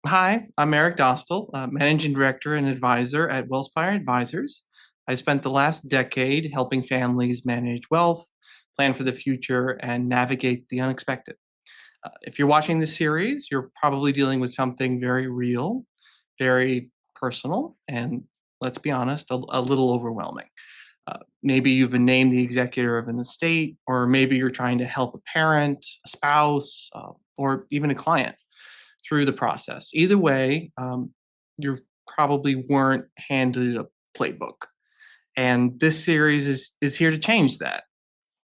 Hi, I'm Eric Dostal, Managing Director and Advisor at Wealthspire Advisors. I spent the last decade helping families manage wealth, plan for the future, and navigate the unexpected. If you're watching this series, you're probably dealing with something very real, very personal, and let's be honest, a little overwhelming. Maybe you've been named the executor of an estate, or maybe you're trying to help a parent, a spouse, or even a client through the process. Either way, you probably weren't handed a playbook. And this series is here to change that.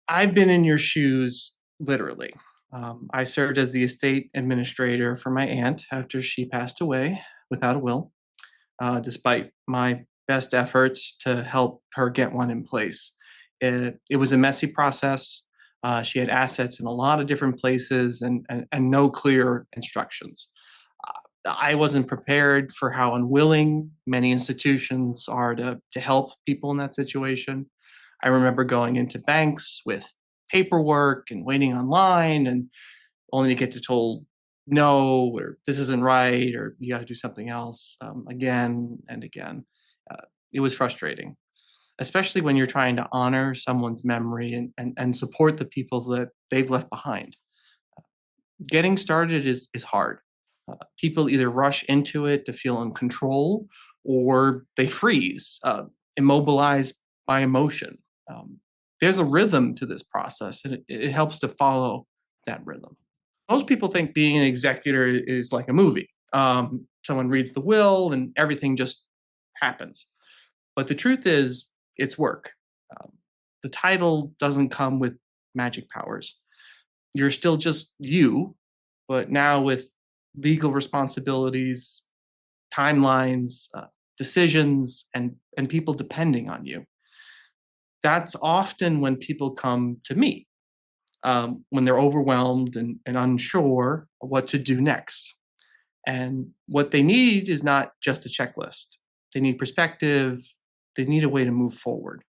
I've been in your shoes literally. I served as the estate administrator for my aunt after she passed away without a will, despite my best efforts to help her get one in place. It was a messy process. She had assets in a lot of different places and no clear instructions. I wasn't prepared for how unwilling many institutions are to help people in that situation. I remember going into banks with paperwork and waiting online and only to get told no, or this isn't right, or you got to do something else again and again. It was frustrating, especially when you're trying to honor someone's memory and support the people that they've left behind. Getting started is hard. People either rush into it to feel in control or they freeze, immobilized by emotion. There's a rhythm to this process, and it helps to follow that rhythm. Most people think being an executor is like a movie. Someone reads the will and everything just happens. But the truth is, it's work. Um, the title doesn't come with magic powers. You're still just you, but now with legal responsibilities, timelines, decisions, and people depending on you. That's often when people come to me when they're overwhelmed and unsure what to do next. And what they need is not just a checklist. They need perspective. They need a way to move forward.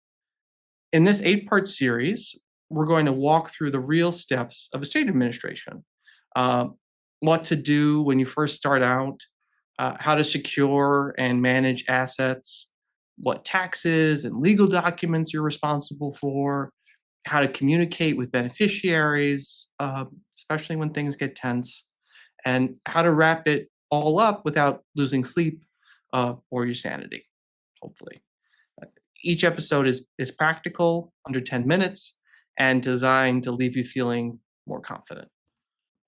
In this 8-part series, we're going to walk through the real steps of estate administration. Uh, what to do when you first start out, how to secure and manage assets, what taxes and legal documents you're responsible for, how to communicate with beneficiaries, especially when things get tense, and how to wrap it all up without losing sleep or your sanity, hopefully. Each episode is practical, under 10 minutes, and designed to leave you feeling more confident.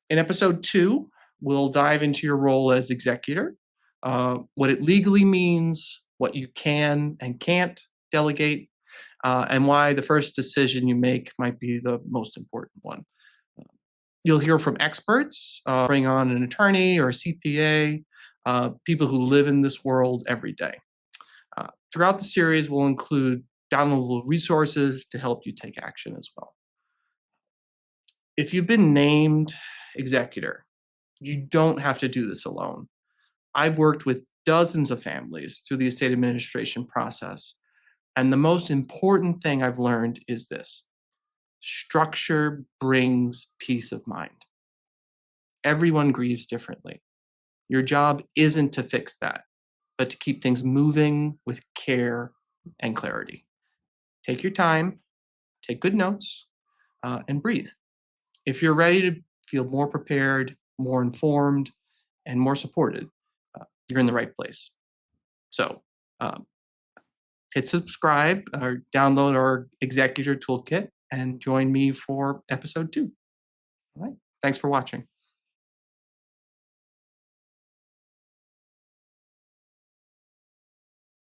In episode 2, we'll dive into your role as executor, what it legally means, what you can and can't delegate, and why the first decision you make might be the most important one. You'll hear from experts, bring on an attorney or a CPA, people who live in this world every day. Throughout the series, we'll include downloadable resources to help you take action as well. If you've been named executor, you don't have to do this alone. I've worked with dozens of families through the estate administration process. And the most important thing I've learned is this: structure brings peace of mind. Everyone grieves differently. Your job isn't to fix that, but to keep things moving with care and clarity. Take your time, take good notes, and breathe. If you're ready to feel more prepared, more informed, and more supported, you're in the right place. So um, hit subscribe or download our Executor Toolkit and join me for episode 2. All right. Thanks for watching.